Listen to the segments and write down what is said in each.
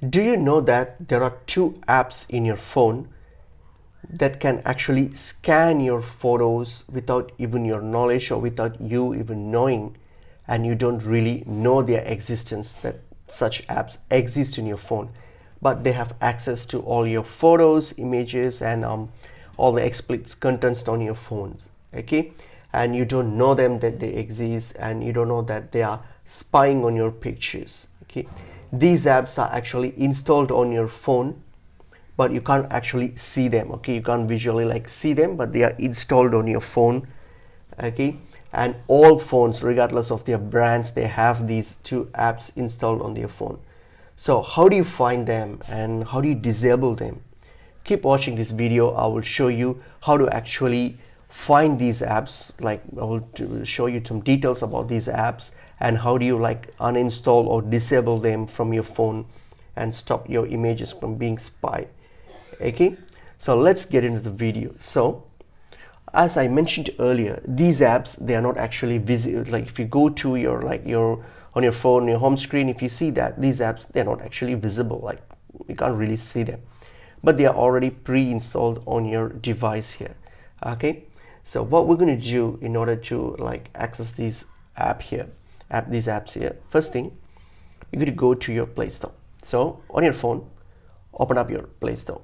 Do you know that there are two apps in your phone that can actually scan your photos without even your knowledge or without you even knowing, and you don't really know their existence, that such apps exist in your phone, but they have access to all your photos, images, and all the explicit contents on your phones, okay? And you don't know them, that they exist, and you don't know that they are spying on your pictures, okay? These apps are actually installed on your phone, but you can't actually see them, okay? You can't visually like see them, but they are installed on your phone, okay? And all phones, regardless of their brands, they have these two apps installed on their phone. So how do you find them and how do you disable them? Keep watching this video. I will show you how to actually find these apps. Like, I will show you some details about these apps and how do you like uninstall or disable them from your phone and stop your images from being spied. Okay, so let's get into the video. So as I mentioned earlier, these apps, they are not actually visible. Like if you go to your on your phone, your home screen, if you see that these apps, they're not actually visible, like you can't really see them, but they are already pre-installed on your device here. Okay, so what we're going to do in order to like access these these apps here, first thing, you're going to go to your Play Store. So on your phone, open up your Play Store.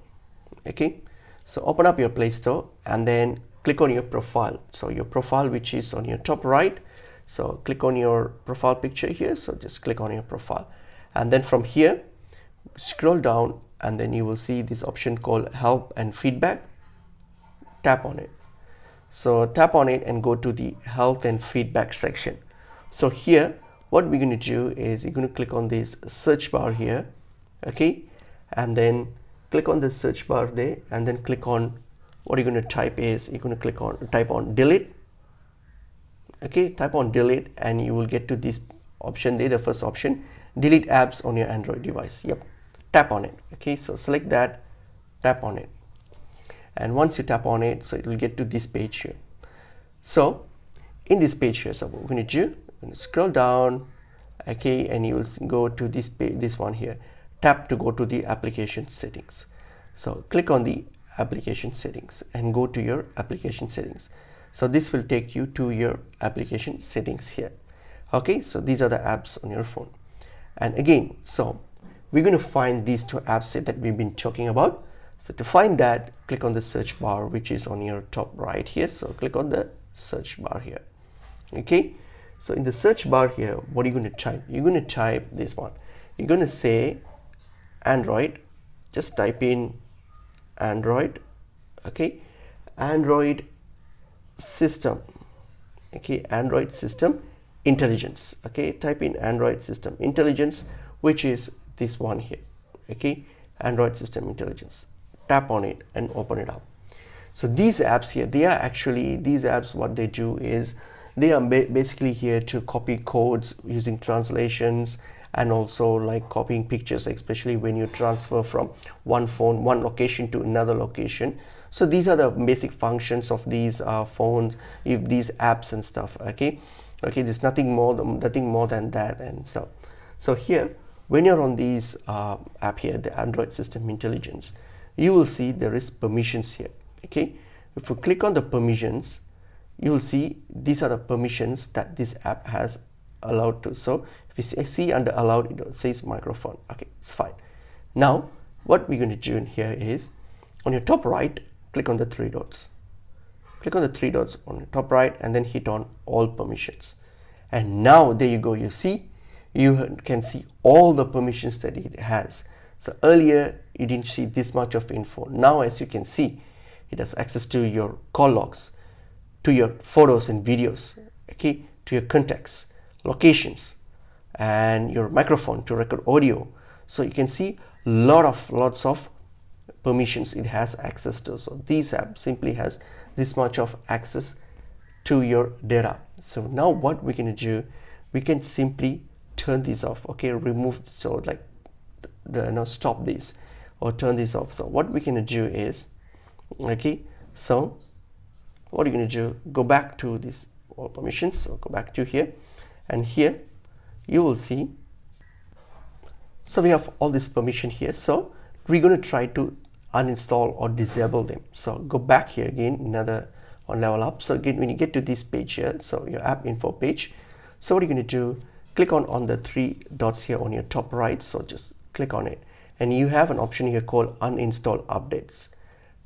Okay, so open up your Play Store and then click on your profile. So your profile, which is on your top right, so click on your profile picture here. So just click on your profile, and then from here scroll down, and then you will see this option called help and feedback. Tap on it. So tap on it and go to the health and feedback section. So here what we're going to do is you're going to click on this search bar here, okay, and then click on the search bar there, and then click on what you're going to type is you're going to type on delete. Okay, type on delete and you will get to this option there, the first option, delete apps on your Android device. Yep, tap on it. Okay, so select that, tap on it, and once you tap on it, so it will get to this page here. So in this page here, so what we're going to do, we're going to scroll down, okay, and you will go to this page, this one here, tap to go to the application settings. So click on the application settings and go to your application settings. So this will take you to your application settings here. Okay, so these are the apps on your phone. And again, so we're going to find these two apps that we've been talking about. So to find that, click on the search bar, which is on your top right here. So click on the search bar here. Okay, so in the search bar here, what are you going to type? You're going to type this one. You're going to say Android. Just type in Android. Okay, Android system. Okay, Android system intelligence. Okay, type in Android system intelligence, which is this one here. Okay, Android system intelligence. Tap on it and open it up. So these apps here, they are actually, these apps, what they do is they are basically here to copy codes using translations, and also like copying pictures, especially when you transfer from one location to another location. So these are the basic functions of these phones, if these apps and stuff. Okay, there's nothing more than that and stuff. So here, when you're on these app here, the Android system intelligence, you will see there is permissions here. Okay, if you click on the permissions, you will see these are the permissions that this app has allowed to. So if you see under allowed, it says microphone. Okay, it's fine. Now what we're going to do in here is on your top right, click on the three dots. Click on the three dots on the top right and then hit on all permissions. And now there you go, you see, you can see all the permissions that it has. So earlier you didn't see this much of info. Now as you can see, it has access to your call logs, to your photos and videos, okay, to your contacts, locations, and your microphone to record audio. So you can see lots of permissions it has access to. So this app simply has this much of access to your data. So now what we can do, we can simply turn this off. Okay, remove, so like stop this or turn this off. So what we can do is, okay, so what you're going to do, go back to this all permissions. So go back to here, and here you will see So we have all this permission here. So we're going to try to uninstall or disable them. So go back here again, another on level up. So again, when you get to this page here, so your app info page, so what you're going to do, click on the three dots here on your top right. So just click on it, and you have an option here called uninstall updates.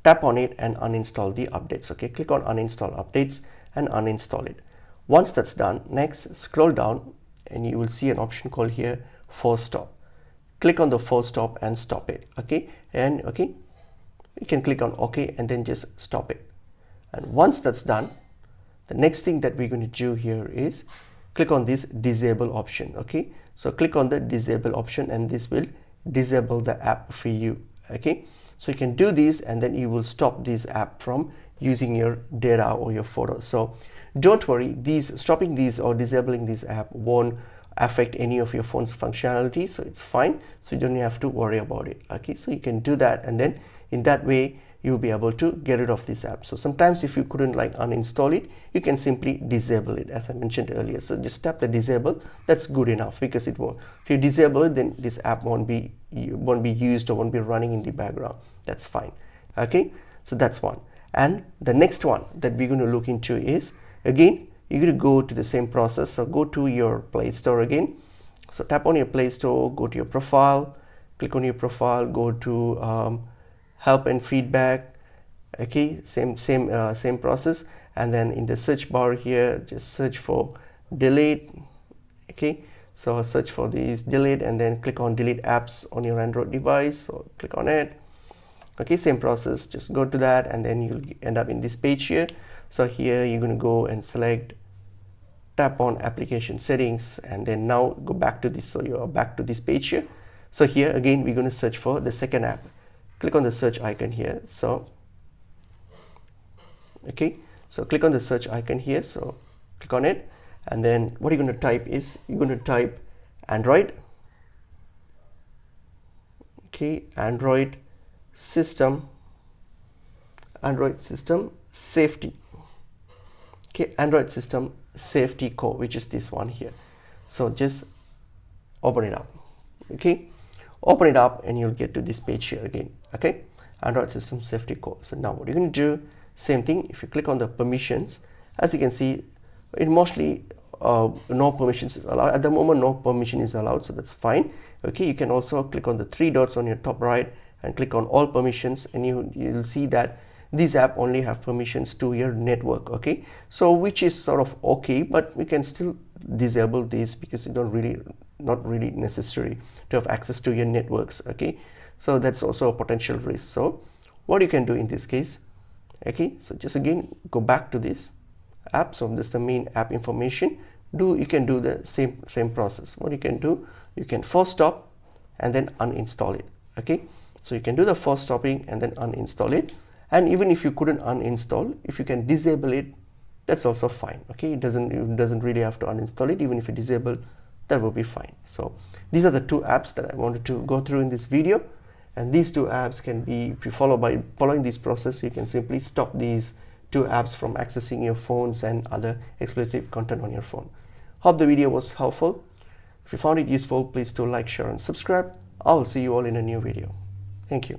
Tap on it and uninstall the updates. Okay, click on uninstall updates and uninstall it. Once that's done, next scroll down and you will see an option called here force stop. Click on the force stop and stop it. Okay, and okay, you can click on OK and then just stop it. And once that's done, the next thing that we're going to do here is click on this disable option. Okay, so click on the disable option and this will disable the app for you. Okay, so you can do this and then you will stop this app from using your data or your photos. So don't worry, stopping these or disabling this app won't affect any of your phone's functionality, so it's fine. So you don't have to worry about it. Okay, so you can do that, and then in that way you'll be able to get rid of this app. So sometimes if you couldn't like uninstall it, you can simply disable it, as I mentioned earlier. So just tap the disable. That's good enough, because it won't, if you disable it, then this app won't be used or won't be running in the background. That's fine. Okay, so that's one. And the next one that we're going to look into is, again, you're going to go to the same process. So go to your Play Store again. So tap on your Play Store, go to your profile, click on your profile, go to help and feedback. Okay, same process, and then in the search bar here, just search for delete. Okay, so search for these delete and then click on delete apps on your Android device. So click on it. Okay, same process, just go to that and then you'll end up in this page here. So here you're going to go and select, tap on application settings, and then now go back to this. So you're back to this page here. So here again we're going to search for the second app. Click on the search icon here. So okay, so click on the search icon here. So click on it, and then what you're going to type is, you're going to type Android. Okay, Android system safety. Okay, Android system safety core, which is this one here. So just open it up. Okay, open it up and you'll get to this page here again. Okay, Android system safety core. So now what you're going to do, same thing. If you click on the permissions, as you can see, it mostly no permissions is allowed at the moment. No permission is allowed, so that's fine. Okay, you can also click on the three dots on your top right and click on all permissions, and you'll see that this app only have permissions to your network. Okay, so which is sort of okay, but we can still disable this because it's not really necessary to have access to your networks. Okay, so that's also a potential risk. So what you can do in this case, okay, so just again go back to this app. So this is the main app information. You can do the same process. What you can do, you can force stop and then uninstall it. Okay, so you can do the force stopping and then uninstall it. And even if you couldn't uninstall, if you can disable it, that's also fine. Okay, it doesn't really have to uninstall it. Even if you disable, that will be fine. So these are the two apps that I wanted to go through in this video, and these two apps can be, if you following this process, you can simply stop these two apps from accessing your phones and other exclusive content on your phone. Hope the video was helpful. If you found it useful, please do like, share and subscribe. I will see you all in a new video. Thank you.